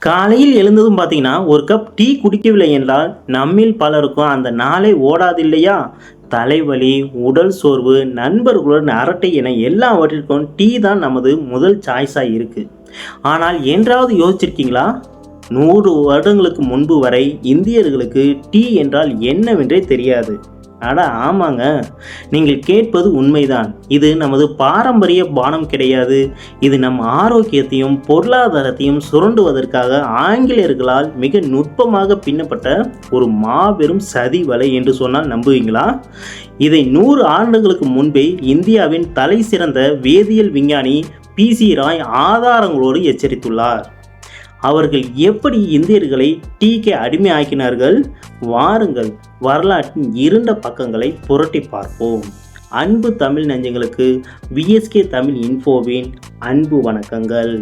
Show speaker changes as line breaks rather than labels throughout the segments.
காலையில் எழுந்ததும் பார்த்தீங்கன்னா ஒரு கப் டீ குடிக்கவில்லை என்றால் நம்மில் பலருக்கும் அந்த நாளே ஓடாது இல்லையா? தலைவலி, உடல் சோர்வு, நண்பர்களுடன் அரட்டை என எல்லாவற்றிற்கும் டீ தான் நமது முதல் சாய்ஸாக இருக்கு. ஆனால் என்றாவது யோசிச்சிருக்கீங்களா? 100 வருடங்களுக்கு முன்பு வரை இந்தியர்களுக்கு டீ என்றால் என்னவென்றே தெரியாது. அட ஆமாங்க, நீங்கள் கேட்பது உண்மைதான். இது நமது பாரம்பரிய பானம் கிடையாது. இது நம் ஆரோக்கியத்தையும் பொருளாதாரத்தையும் சுரண்டுவதற்காக ஆங்கிலேயர்களால் மிக நுட்பமாக பின்னப்பட்ட ஒரு மாபெரும் சதி வலை என்று சொன்னால் நம்புவீங்களா? இதை 100 ஆண்டுகளுக்கு முன்பே இந்தியாவின் தலை சிறந்த வேதியியல் விஞ்ஞானி PC ராய் ஆதாரங்களோடு எச்சரித்துள்ளார். அவர்கள் எப்படி இந்தியர்களை டீக்கு அடிமையாக்கினார்கள்? வாருங்கள், வரலாற்றின் இருண்ட பக்கங்களை புரட்டி பார்ப்போம். அன்பு தமிழ் நெஞ்சங்களுக்கு VSK தமிழ் இன்ஃபோவின் அன்பு வணக்கங்கள்.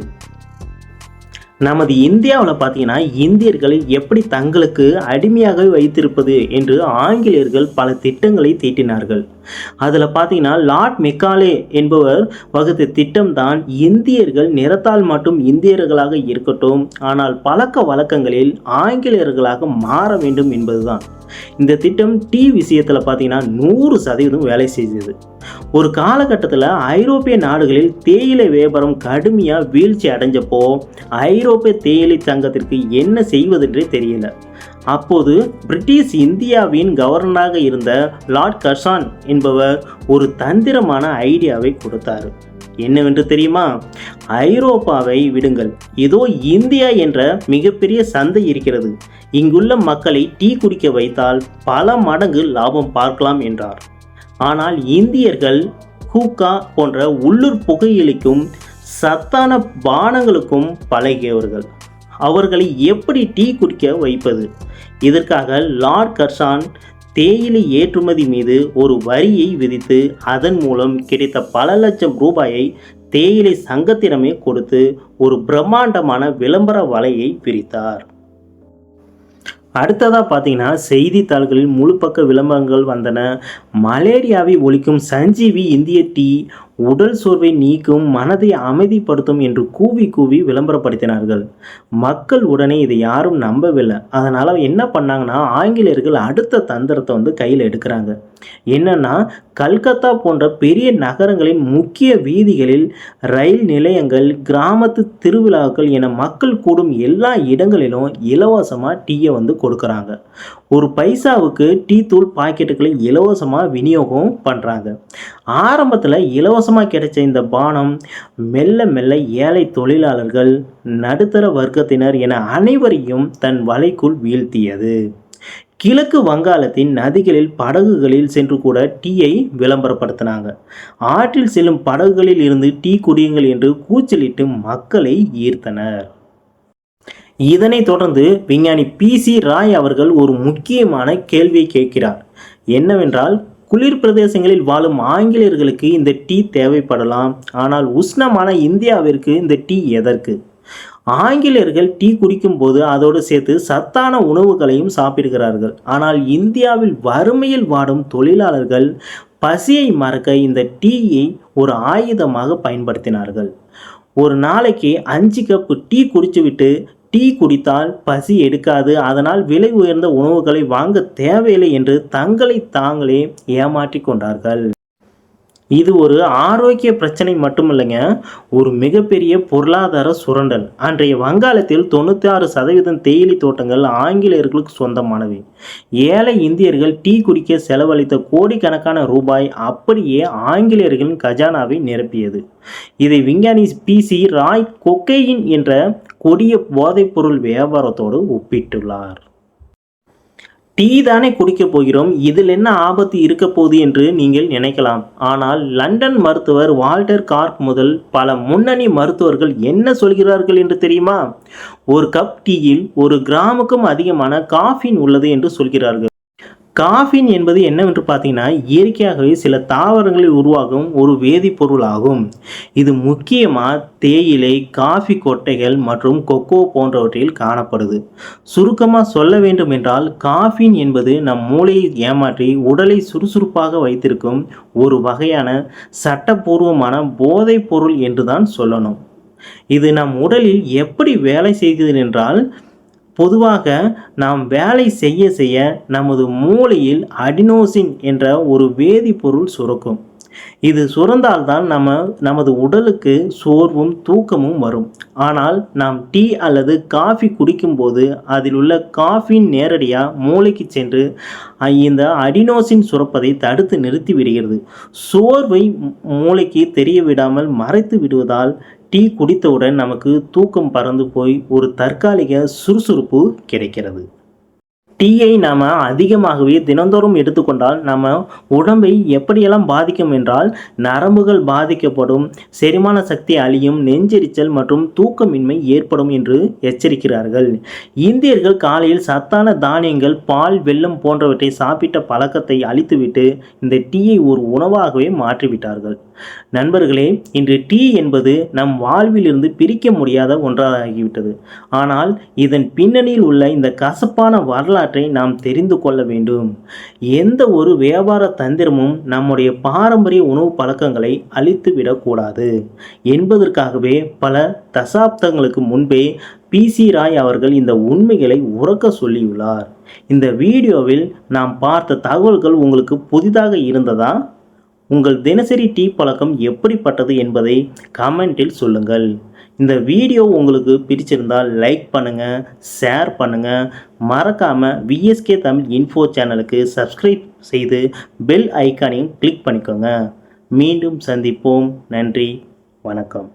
நமது இந்தியாவில் பார்த்தீங்கன்னா இந்தியர்களை எப்படி தங்களுக்கு அடிமையாக வைத்திருப்பது என்று ஆங்கிலேயர்கள் பல திட்டங்களை தீட்டினார்கள். அதில் பார்த்தீங்கன்னா லார்ட் மெக்காலே என்பவர் வகுத்த திட்டம்தான் இந்தியர்கள் நிறத்தால் மட்டும் இந்தியர்களாக இருக்கட்டும், ஆனால் பழக்க வழக்கங்களில் ஆங்கிலேயர்களாக மாற வேண்டும் என்பதுதான். இந்த திட்டம் டீ விஷயத்தில் பார்த்தீங்கன்னா 100% வேலை செய்தது. ஒரு காலகட்டத்தில் ஐரோப்பிய நாடுகளில் தேயிலை வியாபாரம் கடுமையாக வீழ்ச்சி அடைஞ்சப்போ ஐரோப்பிய தேயிலை சங்கத்திற்கு என்ன செய்வதென்றே தெரியல. அப்போது பிரிட்டிஷ் இந்தியாவின் கவர்னராக இருந்த லார்ட் கர்சான் என்பவர் ஒரு தந்திரமான ஐடியாவை கொடுத்தார். என்னவென்று தெரியுமா? ஐரோப்பாவை விடுங்கள், ஏதோ இந்தியா என்ற மிகப்பெரிய சந்தை இருக்கிறது. இங்குள்ள மக்களை டீ குடிக்க வைத்தால் பல மடங்கு லாபம் பார்க்கலாம் என்றார். ஆனால் இந்தியர்கள் ஹூக்கா போன்ற உள்ளூர் புகையிலைக்கும் சத்தான பானங்களுக்கும் பழகியவர்கள். அவர்களை எப்படி டீ குடிக்க வைப்பது? இதற்காக லார்ட் கர்சான் தேயிலை ஏற்றுமதி மீது ஒரு வரியை விதித்து அதன் மூலம் கிடைத்த பல லட்சம் ரூபாயை தேயிலை சங்கத்திடமே கொடுத்து ஒரு பிரம்மாண்டமான விளம்பர வலையை விரித்தார். அடுத்ததாக பார்த்தீங்கன்னா செய்தித்தாள்களில் முழுப்பக்க விளம்பரங்கள் வந்தன. மலேரியாவை ஒழிக்கும் சஞ்சீவி இந்திய டீ உடல் சோர்வை நீக்கும், மனதை அமைதிப்படுத்தும் என்று கூவி கூவி விளம்பரப்படுத்தினார்கள். மக்கள் உடனே இதை யாரும் நம்பவில்லை. அதனால் என்ன பண்ணாங்கன்னா ஆங்கிலேயர்கள் அடுத்த தந்திரத்தை கையில் எடுக்கிறாங்க. என்னன்னா, கல்கத்தா போன்ற பெரிய நகரங்களின் முக்கிய வீதிகளில், ரயில் நிலையங்கள், கிராமத்து திருவிழாக்கள் என மக்கள் கூடும் எல்லா இடங்களிலும் இலவசமாக டீயை கொடுக்குறாங்க. ஒரு பைசாவுக்கு டீ தூள் பாக்கெட்டுகளை இலவசமாக விநியோகம் பண்ணுறாங்க. ஆரம்பத்தில் இலவசமாக கிடைச்ச இந்த பானம் மெல்ல மெல்ல ஏழை தொழிலாளர்கள், நடுத்தர வர்க்கத்தினர் என அனைவரையும் தன் வலைக்குள் வீழ்த்தியது. கிழக்கு வங்காளத்தின் நதிகளில் படகுகளில் சென்று கூட டீயை விளம்பரப்படுத்தினாங்க. ஆற்றில் செல்லும் படகுகளில் இருந்து டீ குடியுங்கள் என்று கூச்சலிட்டு மக்களை ஈர்த்தனர். இதனைத் தொடர்ந்து விஞ்ஞானி PC ராய் அவர்கள் ஒரு முக்கியமான கேள்வியை கேட்கிறார். என்னவென்றால், குளிர் பிரதேசங்களில் வாழும் ஆங்கிலேயர்களுக்கு இந்த டீ தேவைப்படலாம், ஆனால் உஷ்ணமான இந்தியாவிற்கு இந்த டீ எதற்கு? ஆங்கிலேயர்கள் டீ குடிக்கும் போது அதோடு சேர்த்து சத்தான உணவுகளையும் சாப்பிடுகிறார்கள். ஆனால் இந்தியாவில் வறுமையில் வாடும் தொழிலாளர்கள் பசியை மறக்க இந்த டீயை ஒரு ஆயுதமாக பயன்படுத்தினார்கள். ஒரு நாளைக்கு 5 கப் டீ குடிச்சுவிட்டு டீ குடித்தால் பசி எடுக்காது, அதனால் விலை உயர்ந்த உணவுகளை வாங்க தேவையில்லை என்று தங்களை தாங்களே ஏமாற்றி கொண்டார்கள். இது ஒரு ஆரோக்கிய பிரச்சனை மட்டுமில்லைங்க, ஒரு மிகப்பெரிய பொருளாதார சுரண்டல். அன்றைய வங்காளத்தில் 96% தேயிலை தோட்டங்கள் ஆங்கிலேயர்களுக்கு சொந்தமானவை. ஏழை இந்தியர்கள் டீ குடிக்க செலவழித்த கோடிக்கணக்கான ரூபாய் அப்படியே ஆங்கிலேயர்களின் கஜானாவை நிரப்பியது. இதை விஞ்ஞானி PC ராய் கொக்கையின் என்ற கொடிய போதைப்பொருள் வியாபாரத்தோடு ஒப்பிட்டுள்ளார். டீ தானே குடிக்க போகிறோம், இதில் என்ன ஆபத்து இருக்க போகுது என்று நீங்கள் நினைக்கலாம். ஆனால் லண்டன் மருத்துவர் வால்டர் கார்க் முதல் பல முன்னணி மருத்துவர்கள் என்ன சொல்கிறார்கள் என்று தெரியுமா? ஒரு கப் டீயில் 1 கிராமுக்கும் அதிகமான காஃபின் உள்ளது என்று சொல்கிறார்கள். காஃபின் என்பது என்னவென்று பார்த்தீங்கன்னா, இயற்கையாகவே சில தாவரங்களில் உருவாகும் ஒரு வேதிப்பொருள் ஆகும். இது முக்கியமாக தேயிலை, காஃபி கொட்டைகள் மற்றும் கொக்கோ போன்றவற்றில் காணப்படுது. சுருக்கமாக சொல்ல வேண்டும் என்றால், காஃபின் என்பது நம் மூளையை ஏமாற்றி உடலை சுறுசுறுப்பாக வைத்திருக்கும் ஒரு வகையான சட்டப்பூர்வமான போதைப் பொருள் என்றுதான் சொல்லணும். இது நம் உடலில் எப்படி வேலை செய்கிறது என்றால், பொதுவாக நாம் வேலை செய்ய செய்ய நமது மூளையில் அடினோசின் என்ற ஒரு வேதிப்பொருள் சுரக்கும். இது சுரந்தால்தான் நமது உடலுக்கு சோர்வும் தூக்கமும் வரும். ஆனால் நாம் டீ அல்லது காஃபி குடிக்கும்போது அதில் உள்ள காஃபின் நேரடியாக மூளைக்கு சென்று இந்த அடினோசின் சுரப்பதை தடுத்து நிறுத்தி விடுகிறது. சோர்வை மூளைக்கு தெரிய விடாமல் மறைத்து விடுவதால் டீ குடித்தவுடன் நமக்கு தூக்கம் பறந்து போய் ஒரு தற்காலிக சுறுசுறுப்பு கிடைக்கிறது. டீயை நாம் அதிகமாகவே தினந்தோறும் எடுத்துக்கொண்டால் நம்ம உடம்பை எப்படியெல்லாம் பாதிக்கும் என்றால், நரம்புகள் பாதிக்கப்படும், செரிமான சக்தி அழியும், நெஞ்செரிச்சல் மற்றும் தூக்கமின்மை ஏற்படும் என்று எச்சரிக்கிறார்கள். இந்தியர்கள் காலையில் சத்தான தானியங்கள், பால், வெல்லம் போன்றவற்றை சாப்பிட்ட பழக்கத்தை அழித்துவிட்டு இந்த டீயை ஒரு உணவாகவே மாற்றிவிட்டார்கள். நண்பர்களே, இன்று டீ என்பது நம் வாழ்விலிருந்து பிரிக்க முடியாத ஒன்றாகிவிட்டது. ஆனால் இதன் பின்னணியில் உள்ள இந்த கசப்பான வரலாற்றை நாம் தெரிந்து கொள்ள வேண்டும். எந்த ஒரு வியாபார தந்திரமும் நம்முடைய பாரம்பரிய உணவு பழக்கங்களை அழித்து விடக்கூடாது என்பதற்காகவே பல தசாப்தங்களுக்கு முன்பே PC ராய் அவர்கள் இந்த உண்மைகளை உறக்க சொல்லியுள்ளார். இந்த வீடியோவில் நாம் பார்த்த தகவல்கள் உங்களுக்கு புதிதாக இருந்ததா? உங்கள் தினசரி டீ பழக்கம் எப்படிப்பட்டது என்பதை கமெண்டில் சொல்லுங்கள். இந்த வீடியோ உங்களுக்கு பிடிச்சிருந்தால் லைக் பண்ணுங்கள், ஷேர் பண்ணுங்கள். மறக்காமல் VSK தமிழ் இன்ஃபோ சேனலுக்கு சப்ஸ்கிரைப் செய்து பெல் ஐக்கானையும் கிளிக் பண்ணிக்கோங்க. மீண்டும் சந்திப்போம். நன்றி, வணக்கம்.